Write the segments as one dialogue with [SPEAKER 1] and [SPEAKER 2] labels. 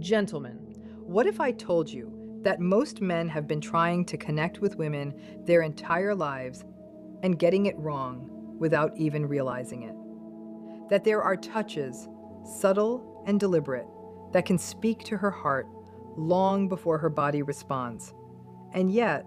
[SPEAKER 1] Gentlemen, what if I told you that most men have been trying to connect with women their entire lives and getting it wrong without even realizing it? That there are touches, subtle and deliberate, that can speak to her heart long before her body responds. And yet,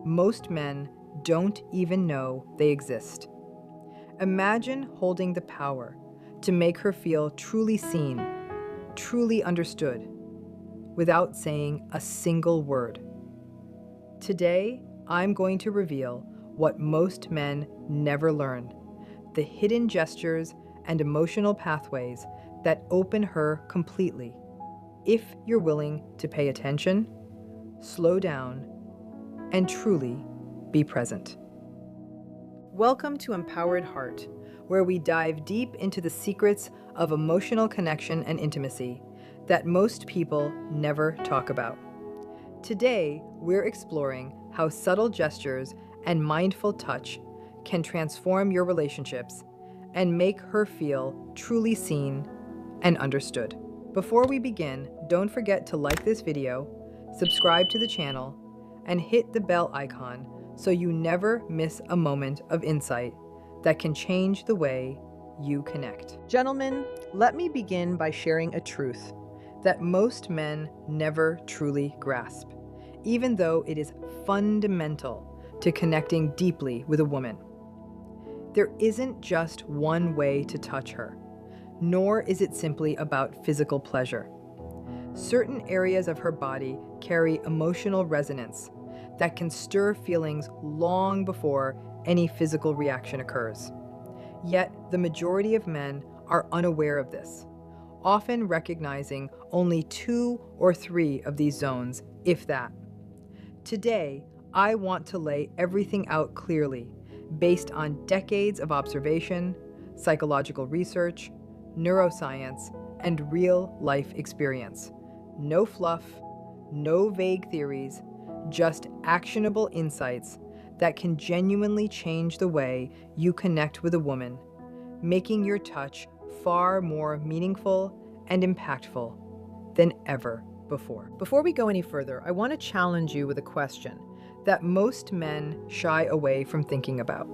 [SPEAKER 1] most men don't even know they exist. Imagine holding the power to make her feel truly seen, truly understood, without saying a single word. Today, I'm going to reveal what most men never learn: the hidden gestures and emotional pathways that open her completely. If you're willing to pay attention, slow down, and truly be present. Welcome to Empowered Heart, where we dive deep into the secrets of emotional connection and intimacy that most people never talk about. Today, we're exploring how subtle gestures and mindful touch can transform your relationships and make her feel truly seen and understood. Before we begin, don't forget to like this video, subscribe to the channel, and hit the bell icon so you never miss a moment of insight that can change the way you connect. Gentlemen, let me begin by sharing a truth that most men never truly grasp, even though it is fundamental to connecting deeply with a woman. There isn't just one way to touch her, nor is it simply about physical pleasure. Certain areas of her body carry emotional resonance that can stir feelings long before any physical reaction occurs. Yet, the majority of men are unaware of this, often recognizing only 2 or 3 of these zones, if that. Today, I want to lay everything out clearly, based on decades of observation, psychological research, neuroscience, and real-life experience. No fluff, no vague theories, just actionable insights that can genuinely change the way you connect with a woman, making your touch far more meaningful and impactful than ever before. Before we go any further, I want to challenge you with a question that most men shy away from thinking about.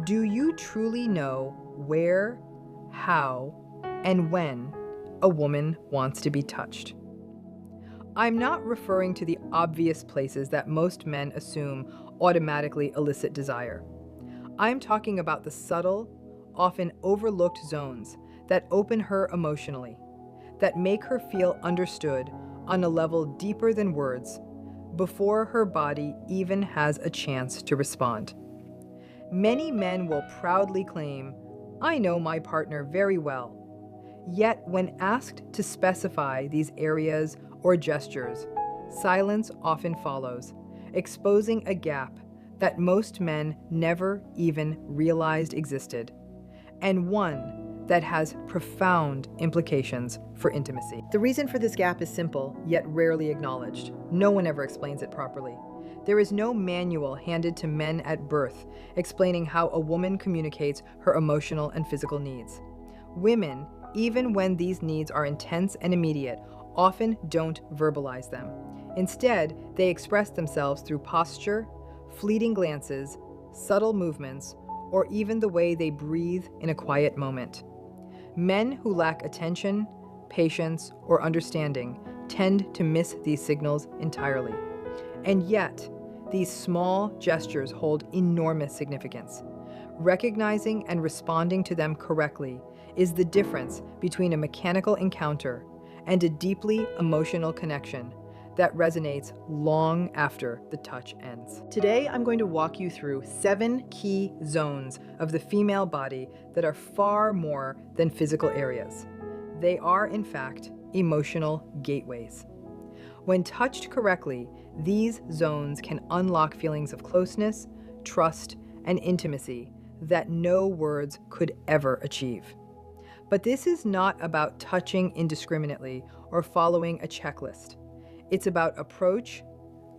[SPEAKER 1] Do you truly know where, how, and when a woman wants to be touched? I'm not referring to the obvious places that most men assume automatically elicit desire. I'm talking about the subtle, often overlooked zones that open her emotionally, that make her feel understood on a level deeper than words, before her body even has a chance to respond. Many men will proudly claim, "I know my partner very well." Yet, when asked to specify these areas or gestures, silence often follows, exposing a gap that most men never even realized existed, and one that has profound implications for intimacy. The reason for this gap is simple, yet rarely acknowledged. No one ever explains it properly. There is no manual handed to men at birth explaining how a woman communicates her emotional and physical needs. Women, even when these needs are intense and immediate, often don't verbalize them. Instead, they express themselves through posture, fleeting glances, subtle movements, or even the way they breathe in a quiet moment. Men who lack attention, patience, or understanding tend to miss these signals entirely. And yet, these small gestures hold enormous significance. Recognizing and responding to them correctly is the difference between a mechanical encounter and a deeply emotional connection that resonates long after the touch ends. Today, I'm going to walk you through 7 key zones of the female body that are far more than physical areas. They are, in fact, emotional gateways. When touched correctly, these zones can unlock feelings of closeness, trust, and intimacy that no words could ever achieve. But this is not about touching indiscriminately or following a checklist. It's about approach,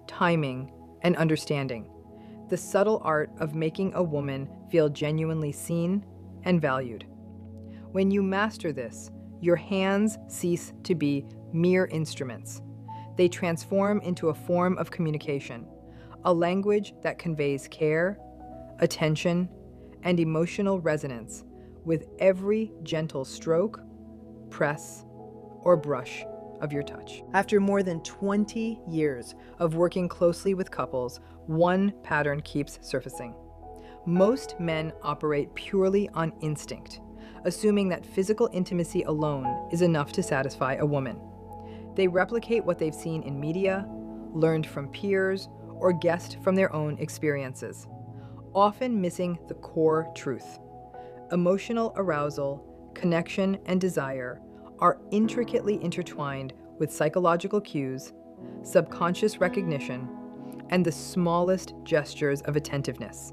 [SPEAKER 1] timing, and understanding, the subtle art of making a woman feel genuinely seen and valued. When you master this, your hands cease to be mere instruments. They transform into a form of communication, a language that conveys care, attention, and emotional resonance with every gentle stroke, press, or brush of your touch. After more than 20 years of working closely with couples, one pattern keeps surfacing. Most men operate purely on instinct, assuming that physical intimacy alone is enough to satisfy a woman. They replicate what they've seen in media, learned from peers, or guessed from their own experiences, often missing the core truth. Emotional arousal, connection, and desire are intricately intertwined with psychological cues, subconscious recognition, and the smallest gestures of attentiveness.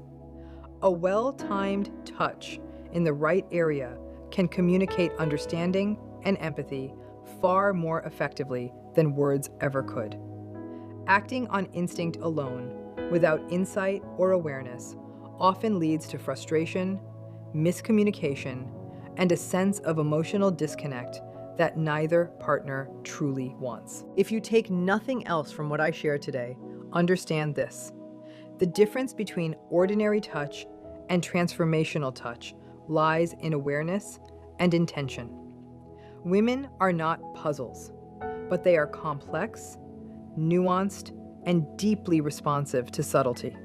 [SPEAKER 1] A well-timed touch in the right area can communicate understanding and empathy far more effectively than words ever could. Acting on instinct alone, without insight or awareness, often leads to frustration, miscommunication, and a sense of emotional disconnect that neither partner truly wants. If you take nothing else from what I shared today, understand this. The difference between ordinary touch and transformational touch lies in awareness and intention. Women are not puzzles, but they are complex, nuanced, and deeply responsive to subtlety.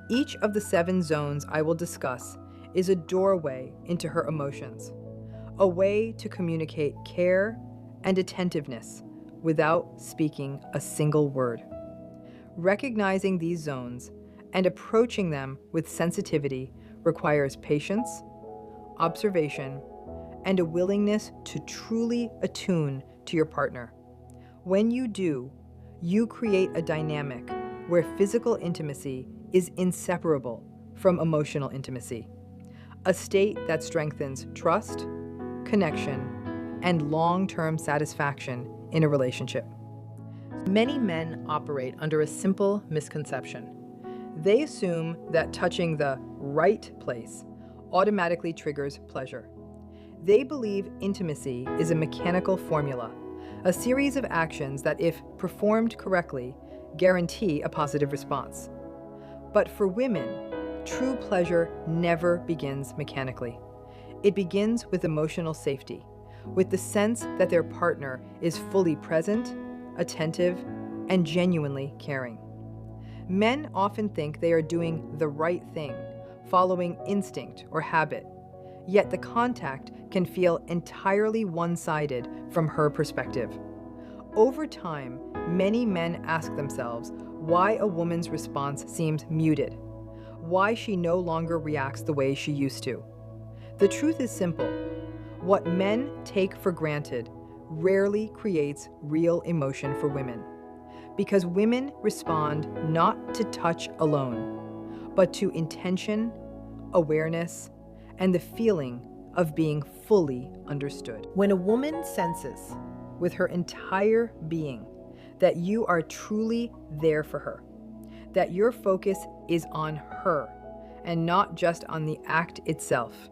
[SPEAKER 1] Each of the 7 zones I will discuss is a doorway into her emotions, a way to communicate care and attentiveness without speaking a single word. Recognizing these zones and approaching them with sensitivity requires patience, observation, and a willingness to truly attune to your partner. When you do, you create a dynamic where physical intimacy is inseparable from emotional intimacy, a state that strengthens trust, connection, and long-term satisfaction in a relationship. Many men operate under a simple misconception. They assume that touching the right place automatically triggers pleasure. They believe intimacy is a mechanical formula, a series of actions that, if performed correctly, guarantee a positive response. But for women, true pleasure never begins mechanically. It begins with emotional safety, with the sense that their partner is fully present, attentive, and genuinely caring. Men often think they are doing the right thing, following instinct or habit, yet the contact can feel entirely one-sided from her perspective. Over time, many men ask themselves why a woman's response seems muted, why she no longer reacts the way she used to. The truth is simple. What men take for granted rarely creates real emotion for women, because women respond not to touch alone, but to intention, awareness, and the feeling of being fully understood. When a woman senses with her entire being that you are truly there for her, that your focus is on her and not just on the act itself,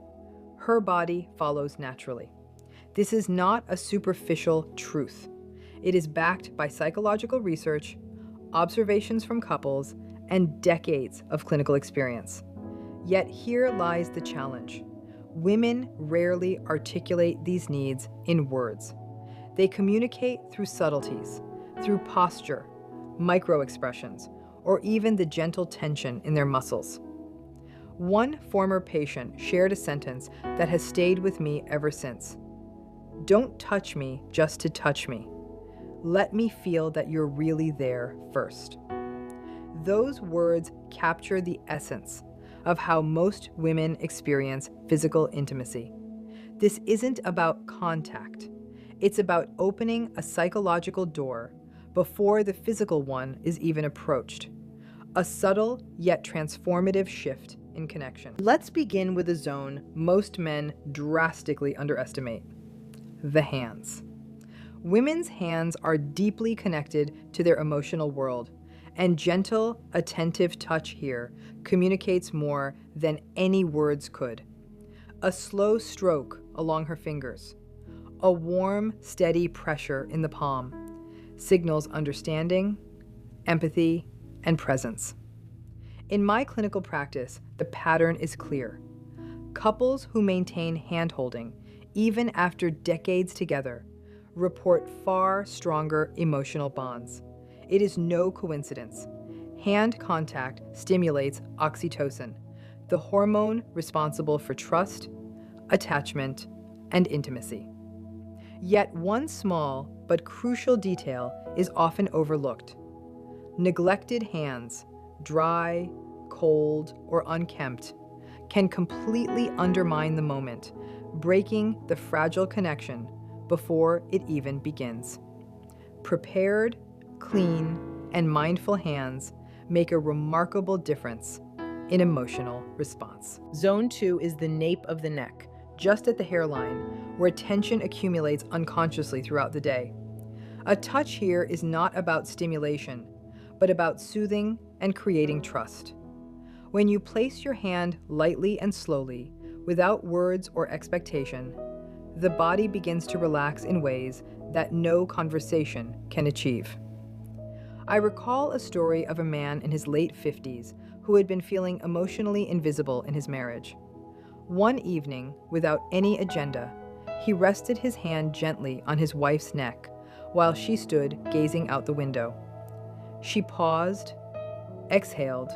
[SPEAKER 1] her body follows naturally. This is not a superficial truth. It is backed by psychological research, observations from couples, and decades of clinical experience. Yet here lies the challenge. Women rarely articulate these needs in words. They communicate through subtleties, through posture, micro-expressions, or even the gentle tension in their muscles. One former patient shared a sentence that has stayed with me ever since. "Don't touch me just to touch me. Let me feel that you're really there first." Those words capture the essence of how most women experience physical intimacy. This isn't about contact. It's about opening a psychological door before the physical one is even approached. A subtle yet transformative shift in connection. Let's begin with a zone most men drastically underestimate: the hands. Women's hands are deeply connected to their emotional world, and gentle, attentive touch here communicates more than any words could. A slow stroke along her fingers, A warm, steady pressure in the palm signals understanding, empathy, and presence. In my clinical practice, the pattern is clear. Couples who maintain handholding, even after decades together, report far stronger emotional bonds. It is no coincidence. Hand contact stimulates oxytocin, the hormone responsible for trust, attachment, and intimacy. Yet one small but crucial detail is often overlooked. Neglected hands, dry, cold, or unkempt, can completely undermine the moment, breaking the fragile connection before it even begins. Prepared, clean, and mindful hands make a remarkable difference in emotional response. Zone 2 is the nape of the neck, just at the hairline, where tension accumulates unconsciously throughout the day. A touch here is not about stimulation, but about soothing and creating trust. When you place your hand lightly and slowly, without words or expectation, the body begins to relax in ways that no conversation can achieve. I recall a story of a man in his late 50s who had been feeling emotionally invisible in his marriage. One evening, without any agenda, he rested his hand gently on his wife's neck while she stood gazing out the window. She paused, exhaled,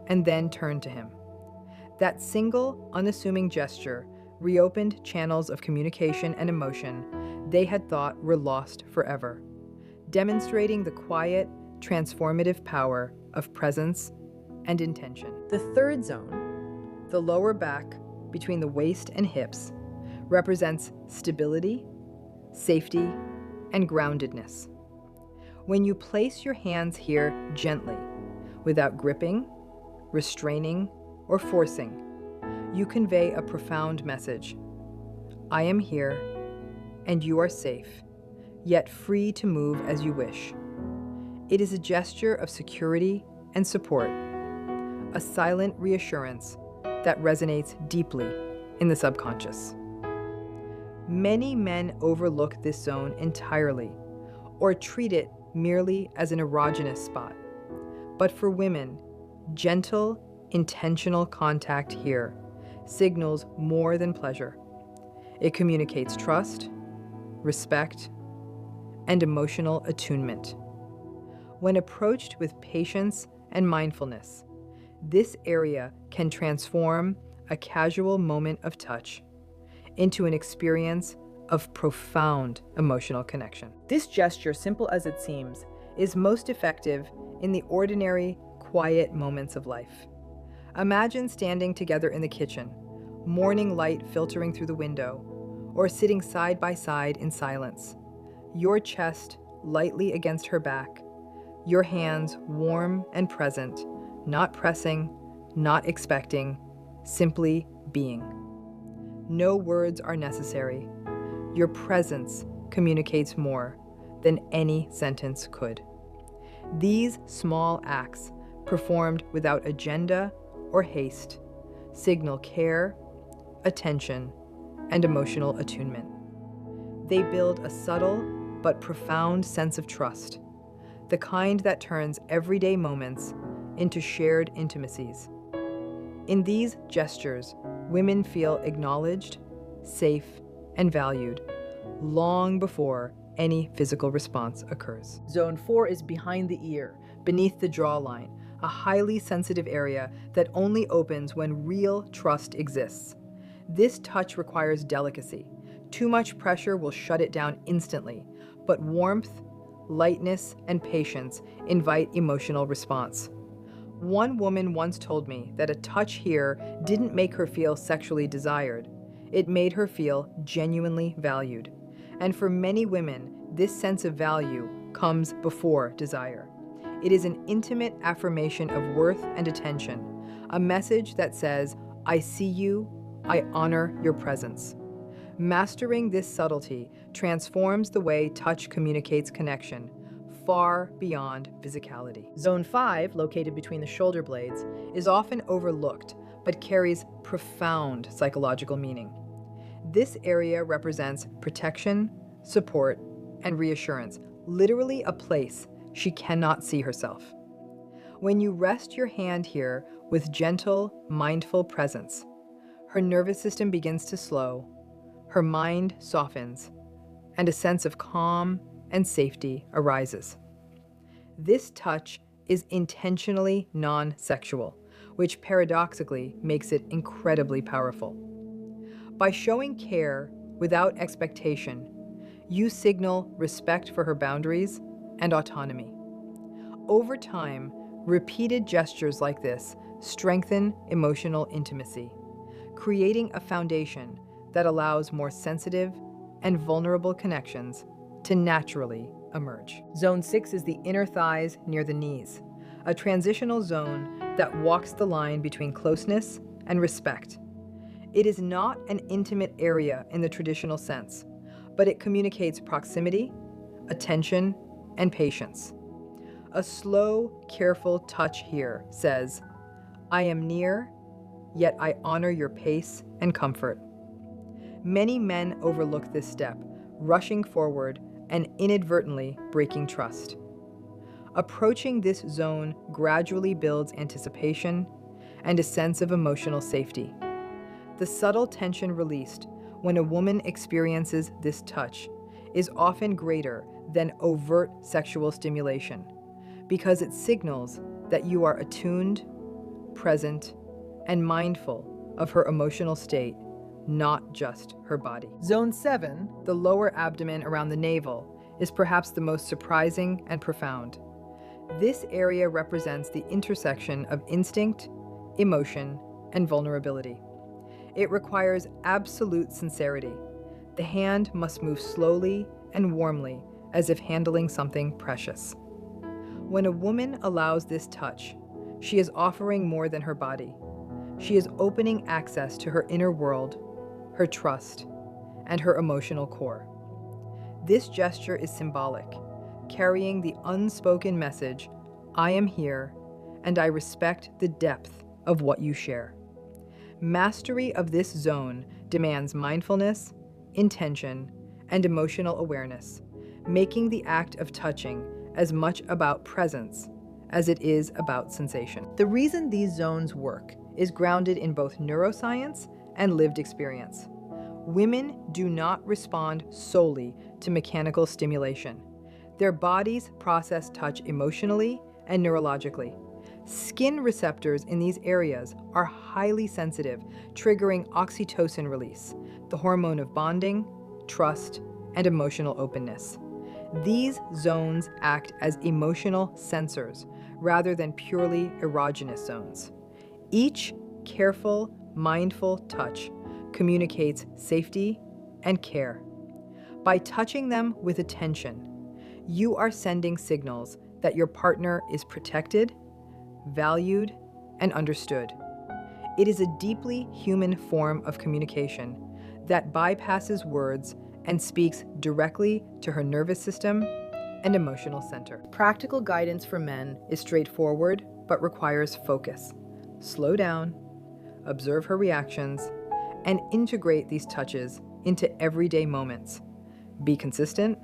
[SPEAKER 1] and then turned to him. That single, unassuming gesture reopened channels of communication and emotion they had thought were lost forever, demonstrating the quiet, transformative power of presence and intention. The third zone, the lower back between the waist and hips, represents stability, safety, and groundedness. When you place your hands here gently, without gripping, restraining, or forcing, you convey a profound message. I am here, and you are safe, yet free to move as you wish. It is a gesture of security and support, a silent reassurance that resonates deeply in the subconscious. Many men overlook this zone entirely or treat it merely as an erogenous spot. But for women, gentle, intentional contact here signals more than pleasure. It communicates trust, respect, and emotional attunement. When approached with patience and mindfulness, this area can transform a casual moment of touch into an experience of profound emotional connection. This gesture, simple as it seems, is most effective in the ordinary, quiet moments of life. Imagine standing together in the kitchen, morning light filtering through the window, or sitting side by side in silence, your chest lightly against her back, your hands warm and present, not pressing, not expecting, simply being. No words are necessary. Your presence communicates more than any sentence could. These small acts, performed without agenda or haste, signal care, attention, and emotional attunement. They build a subtle but profound sense of trust, the kind that turns everyday moments into shared intimacies. In these gestures, women feel acknowledged, safe, and valued long before any physical response occurs. Zone 4 is behind the ear, beneath the jawline, a highly sensitive area that only opens when real trust exists. This touch requires delicacy. Too much pressure will shut it down instantly, but warmth, lightness, and patience invite emotional response. One woman once told me that a touch here didn't make her feel sexually desired. It made her feel genuinely valued. And for many women, this sense of value comes before desire. It is an intimate affirmation of worth and attention, a message that says, I see you, I honor your presence. Mastering this subtlety transforms the way touch communicates connection, far beyond physicality. Zone 5, located between the shoulder blades, is often overlooked, but carries profound psychological meaning. This area represents protection, support, and reassurance, literally a place she cannot see herself. When you rest your hand here with gentle, mindful presence, her nervous system begins to slow, her mind softens, and a sense of calm and safety arises. This touch is intentionally non-sexual, which paradoxically makes it incredibly powerful. By showing care without expectation, you signal respect for her boundaries and autonomy. Over time, repeated gestures like this strengthen emotional intimacy, creating a foundation that allows more sensitive and vulnerable connections to naturally emerge. Zone 6 is the inner thighs near the knees, a transitional zone that walks the line between closeness and respect. It is not an intimate area in the traditional sense, but it communicates proximity, attention, and patience. A slow, careful touch here says, "I am near, yet I honor your pace and comfort." Many men overlook this step, rushing forward and inadvertently breaking trust. Approaching this zone gradually builds anticipation and a sense of emotional safety. The subtle tension released when a woman experiences this touch is often greater than overt sexual stimulation, because it signals that you are attuned, present, and mindful of her emotional state, not just her body. Zone 7, the lower abdomen around the navel, is perhaps the most surprising and profound. This area represents the intersection of instinct, emotion, and vulnerability. It requires absolute sincerity. The hand must move slowly and warmly, as if handling something precious. When a woman allows this touch, she is offering more than her body. She is opening access to her inner world, her trust, and her emotional core. This gesture is symbolic, carrying the unspoken message, "I am here, and I respect the depth of what you share." Mastery of this zone demands mindfulness, intention, and emotional awareness, making the act of touching as much about presence as it is about sensation. The reason these zones work is grounded in both neuroscience and lived experience. Women do not respond solely to mechanical stimulation. Their bodies process touch emotionally and neurologically. Skin receptors in these areas are highly sensitive, triggering oxytocin release, the hormone of bonding, trust, and emotional openness. These zones act as emotional sensors rather than purely erogenous zones. Each careful, mindful touch communicates safety and care. By touching them with attention, you are sending signals that your partner is protected, valued, and understood. It is a deeply human form of communication that bypasses words and speaks directly to her nervous system and emotional center. Practical guidance for men is straightforward but requires focus. Slow down, observe her reactions, and integrate these touches into everyday moments. Be consistent,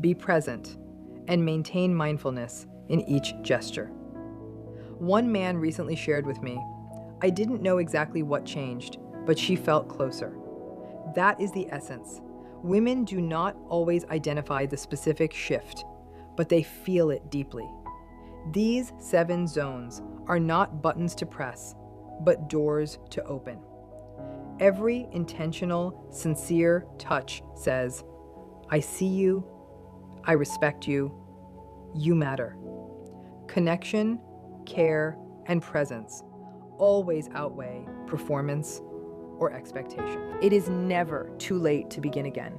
[SPEAKER 1] be present, and maintain mindfulness in each gesture. One man recently shared with me, "I didn't know exactly what changed, but she felt closer." That is the essence. Women do not always identify the specific shift, but they feel it deeply. These 7 zones are not buttons to press, but doors to open. Every intentional, sincere touch says, "I see you, I respect you, you matter." Connection, care, and presence always outweigh performance or expectation. It is never too late to begin again.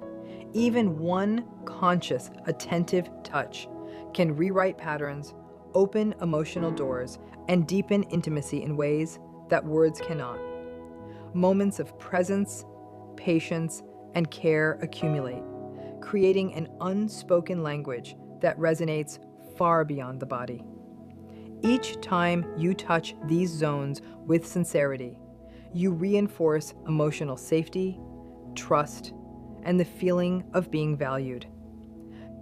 [SPEAKER 1] Even one conscious, attentive touch can rewrite patterns, open emotional doors, and deepen intimacy in ways that words cannot. Moments of presence, patience, and care accumulate, creating an unspoken language that resonates far beyond the body. Each time you touch these zones with sincerity, you reinforce emotional safety, trust, and the feeling of being valued.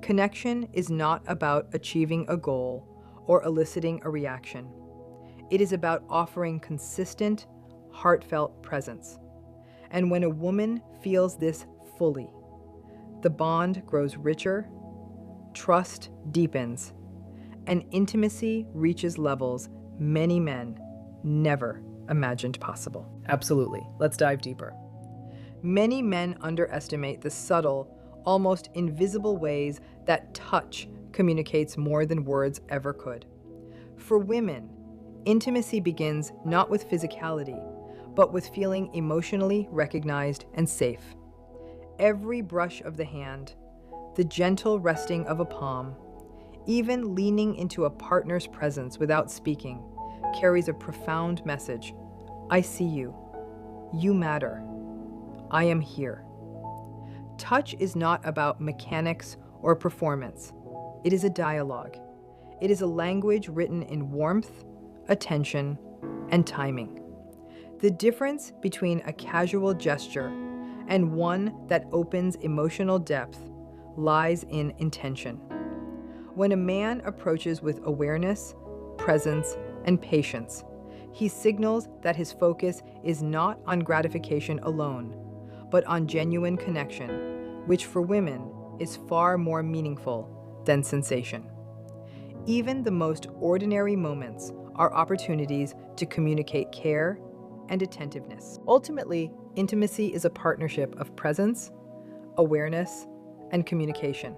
[SPEAKER 1] Connection is not about achieving a goal or eliciting a reaction. It is about offering consistent, heartfelt presence. And when a woman feels this fully, the bond grows richer, trust deepens, and intimacy reaches levels many men never imagined possible. Absolutely. Let's dive deeper. Many men underestimate the subtle, almost invisible ways that touch communicates more than words ever could. For women, intimacy begins not with physicality, but with feeling emotionally recognized and safe. Every brush of the hand, the gentle resting of a palm, even leaning into a partner's presence without speaking, carries a profound message. I see you. You matter. I am here. Touch is not about mechanics or performance. It is a dialogue. It is a language written in warmth, attention, and timing. The difference between a casual gesture and one that opens emotional depth lies in intention. When a man approaches with awareness, presence, and patience, he signals that his focus is not on gratification alone, but on genuine connection, which for women is far more meaningful than sensation. Even the most ordinary moments are opportunities to communicate care and attentiveness. Ultimately, intimacy is a partnership of presence, awareness, and communication.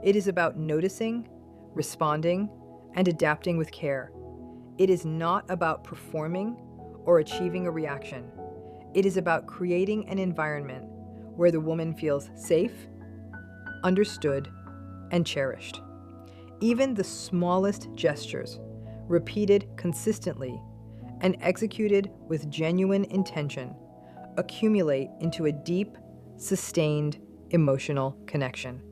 [SPEAKER 1] It is about noticing, responding, and adapting with care. It is not about performing or achieving a reaction. It is about creating an environment where the woman feels safe, understood, and cherished. Even the smallest gestures, repeated consistently and executed with genuine intention, accumulate into a deep, sustained emotional connection.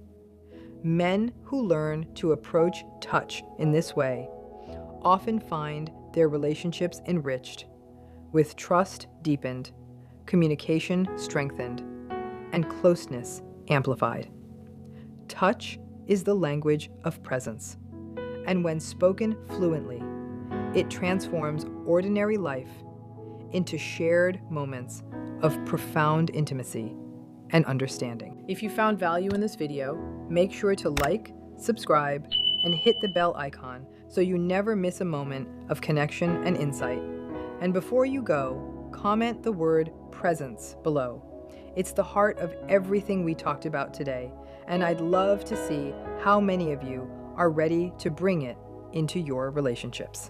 [SPEAKER 1] Men who learn to approach touch in this way often find their relationships enriched, with trust deepened, communication strengthened, and closeness amplified. Touch is the language of presence, and when spoken fluently, it transforms ordinary life into shared moments of profound intimacy and understanding. If you found value in this video, make sure to like, subscribe, and hit the bell icon so you never miss a moment of connection and insight. And before you go, comment the word presence below. It's the heart of everything we talked about today, and I'd love to see how many of you are ready to bring it into your relationships.